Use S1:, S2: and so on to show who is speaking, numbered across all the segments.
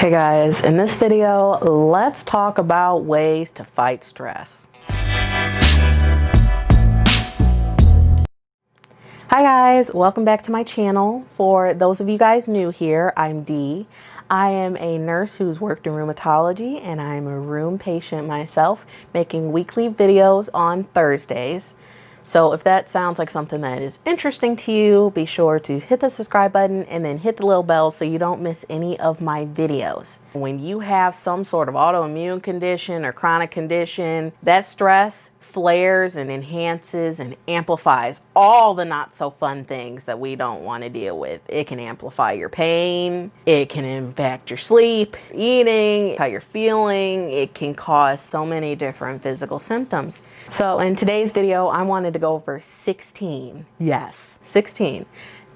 S1: Hey guys, in this video, let's talk about ways to fight stress. Hi guys, welcome back to my channel. For those of you guys new here, I'm Dee. I am a nurse who's worked in rheumatology and I'm a rheum patient myself, making weekly videos on Thursdays. So if that sounds like something that is interesting to you, be sure to hit the subscribe button and then hit the little bell so you don't miss any of my videos. When you have some sort of autoimmune condition or chronic condition, that stress flares and enhances and amplifies all the not so fun things that we don't want to deal with. It can amplify your pain, it can impact your sleep, eating, how you're feeling. It can cause so many different physical symptoms. So in today's video, I wanted to go over 16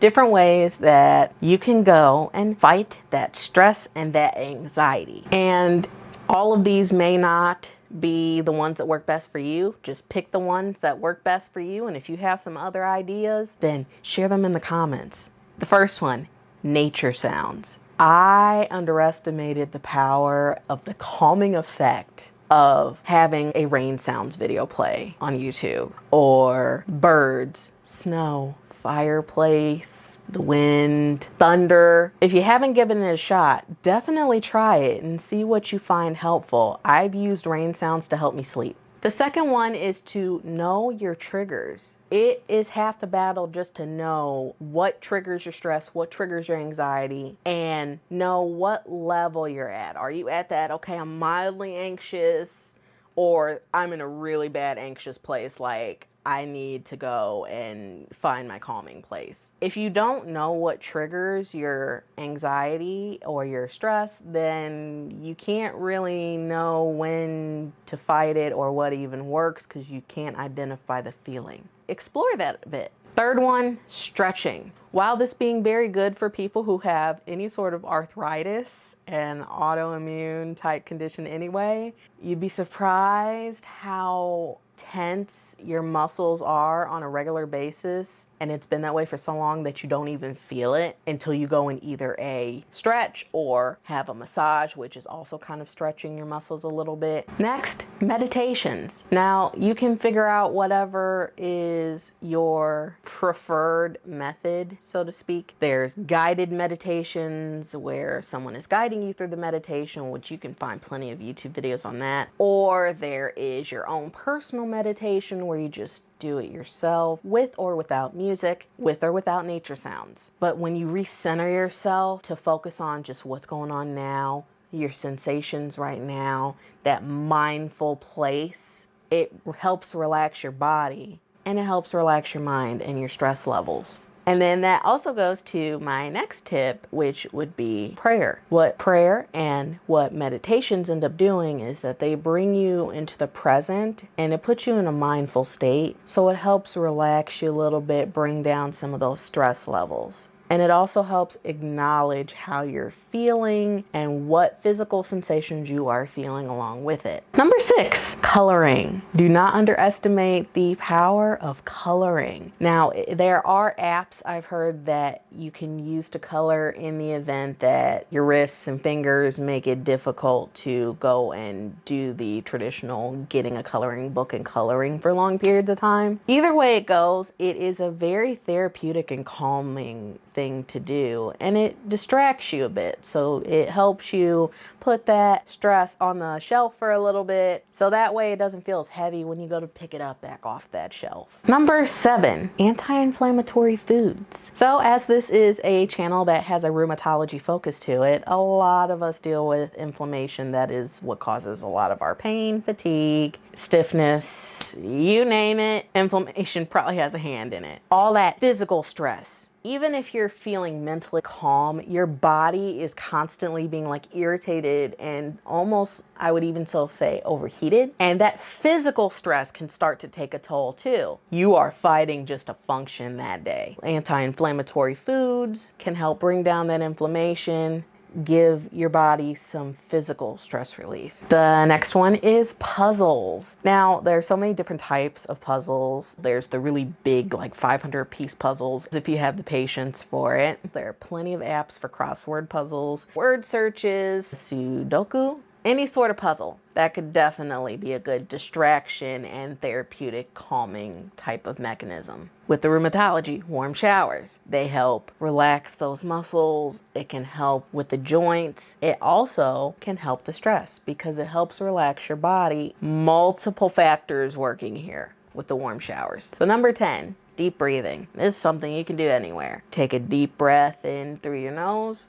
S1: different ways that you can go and fight that stress and that anxiety. And all of these may not be the ones that work best for you. Just pick the ones that work best for you. And if you have some other ideas, then share them in the comments. The first one, nature sounds. I underestimated the power of the calming effect of having a rain sounds video play on YouTube, or birds, snow, fireplace, the wind, thunder. If you haven't given it a shot, definitely try it and see what you find helpful. I've used rain sounds to help me sleep. The second one is to know your triggers. It is half the battle just to know what triggers your stress, what triggers your anxiety, and know what level you're at. Are you at that, okay, I'm mildly anxious, or I'm in a really bad anxious place, like I need to go and find my calming place. If you don't know what triggers your anxiety or your stress, then you can't really know when to fight it or what even works, because you can't identify the feeling. Explore that a bit. Third one, stretching. While this being very good for people who have any sort of arthritis and autoimmune type condition anyway, you'd be surprised how tense your muscles are on a regular basis, and it's been that way for so long that you don't even feel it until you go in either a stretch or have a massage, which is also kind of stretching your muscles a little bit. Next, meditations. Now you can figure out whatever is your preferred method, so to speak. There's guided meditations where someone is guiding you through the meditation, which you can find plenty of YouTube videos on that. Or there is your own personal meditation where you just do it yourself, with or without music, with or without nature sounds. But when you recenter yourself to focus on just what's going on now, your sensations right now, that mindful place, it helps relax your body and it helps relax your mind and your stress levels. And then that also goes to my next tip, which would be prayer. What prayer and what meditations end up doing is that they bring you into the present and it puts you in a mindful state. So it helps relax you a little bit, bring down some of those stress levels. And it also helps acknowledge how you're feeling and what physical sensations you are feeling along with it. Number 6, coloring. Do not underestimate the power of coloring. Now, there are apps I've heard that you can use to color in the event that your wrists and fingers make it difficult to go and do the traditional getting a coloring book and coloring for long periods of time. Either way it goes, it is a very therapeutic and calming thing to do, and it distracts you a bit, so it helps you put that stress on the shelf for a little bit, so that way it doesn't feel as heavy when you go to pick it up back off that shelf. Number 7, anti-inflammatory foods. So as this is a channel that has a rheumatology focus to it, a lot of us deal with inflammation. That is what causes a lot of our pain, fatigue, stiffness, you name it. Inflammation probably has a hand in it. All that physical stress. Even if you're feeling mentally calm, your body is constantly being like irritated and almost, I would even so say, overheated. And that physical stress can start to take a toll too. You are fighting just to function that day. Anti-inflammatory foods can help bring down that inflammation. give your body some physical stress relief. The next one is puzzles. Now, there are so many different types of puzzles. There's the really big, like 500-piece puzzles, if you have the patience for it. There are plenty of apps for crossword puzzles, word searches, Sudoku, any sort of puzzle. That could definitely be a good distraction and therapeutic calming type of mechanism. With the rheumatology, warm showers. They help relax those muscles. It can help with the joints. It also can help the stress because it helps relax your body. Multiple factors working here with the warm showers. So number 10, deep breathing. This is something you can do anywhere. Take a deep breath in through your nose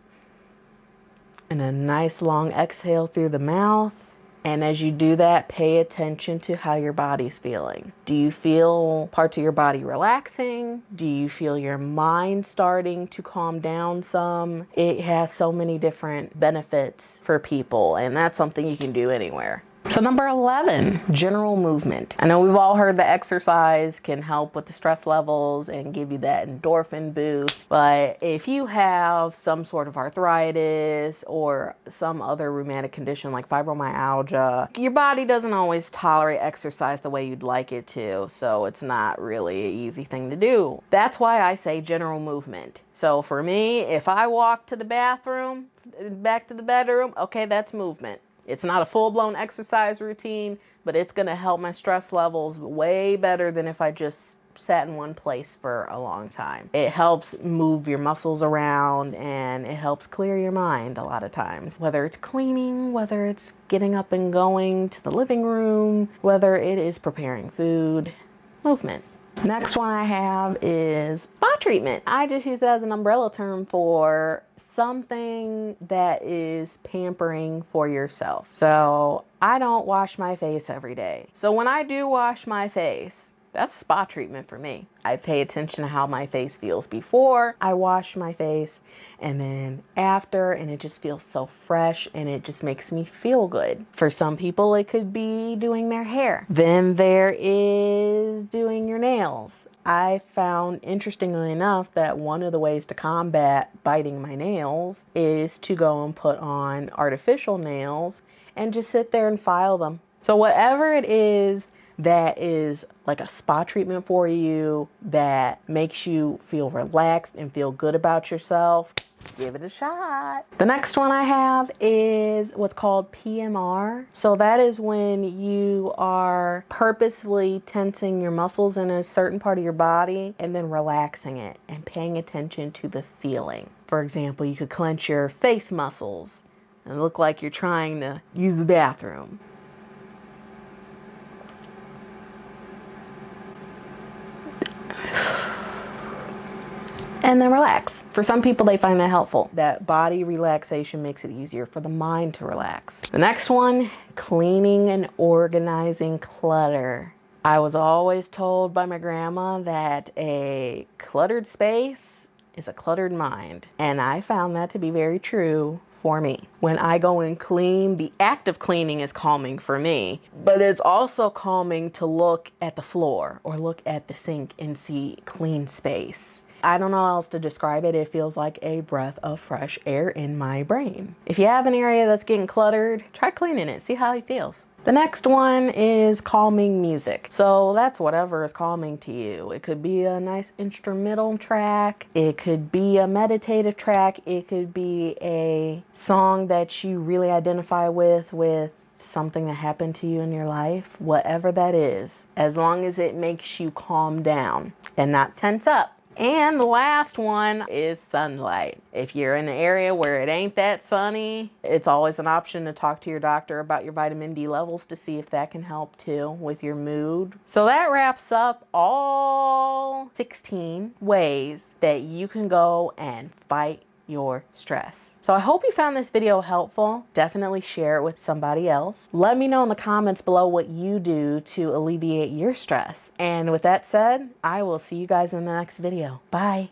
S1: and a nice long exhale through the mouth. And as you do that, pay attention to how your body's feeling. Do you feel parts of your body relaxing? Do you feel your mind starting to calm down some? It has so many different benefits for people, and that's something you can do anywhere. So number 11, general movement. I know we've all heard that exercise can help with the stress levels and give you that endorphin boost, but if you have some sort of arthritis or some other rheumatic condition like fibromyalgia, your body doesn't always tolerate exercise the way you'd like it to, so it's not really an easy thing to do. That's why I say general movement. So for me, if I walk to the bathroom, back to the bedroom, okay, that's movement. It's not a full-blown exercise routine, but it's going to help my stress levels way better than if I just sat in one place for a long time. It helps move your muscles around and it helps clear your mind a lot of times. Whether it's cleaning, whether it's getting up and going to the living room, whether it is preparing food, movement. Next one I have is spa treatment. I just use that as an umbrella term for something that is pampering for yourself. So I don't wash my face every day. So when I do wash my face, that's spa treatment for me. I pay attention to how my face feels before I wash my face and then after, and it just feels so fresh and it just makes me feel good. For some people, it could be doing their hair. Then there is doing your nails. I found, interestingly enough, that one of the ways to combat biting my nails is to go and put on artificial nails and just sit there and file them. So whatever it is that is like a spa treatment for you that makes you feel relaxed and feel good about yourself, give it a shot. The next one I have is what's called PMR. So that is when you are purposefully tensing your muscles in a certain part of your body and then relaxing it and paying attention to the feeling. For example, you could clench your face muscles and look like you're trying to use the bathroom. And then relax. For some people, they find that helpful. That body relaxation makes it easier for the mind to relax. The next one, cleaning and organizing clutter. I was always told by my grandma that a cluttered space is a cluttered mind. And I found that to be very true for me. When I go and clean, the act of cleaning is calming for me, but it's also calming to look at the floor or look at the sink and see clean space. I don't know how else to describe it. It feels like a breath of fresh air in my brain. If you have an area that's getting cluttered, try cleaning it, see how it feels. The next one is calming music. So that's whatever is calming to you. It could be a nice instrumental track. It could be a meditative track. It could be a song that you really identify with something that happened to you in your life. Whatever that is, as long as it makes you calm down and not tense up. And the last one is sunlight. If you're in an area where it ain't that sunny, it's always an option to talk to your doctor about your vitamin D levels to see if that can help too with your mood. So that wraps up all 16 ways that you can go and fight your stress. So I hope you found this video helpful. Definitely share it with somebody else. Let me know in the comments below what you do to alleviate your stress. And with that said, I will see you guys in the next video. Bye.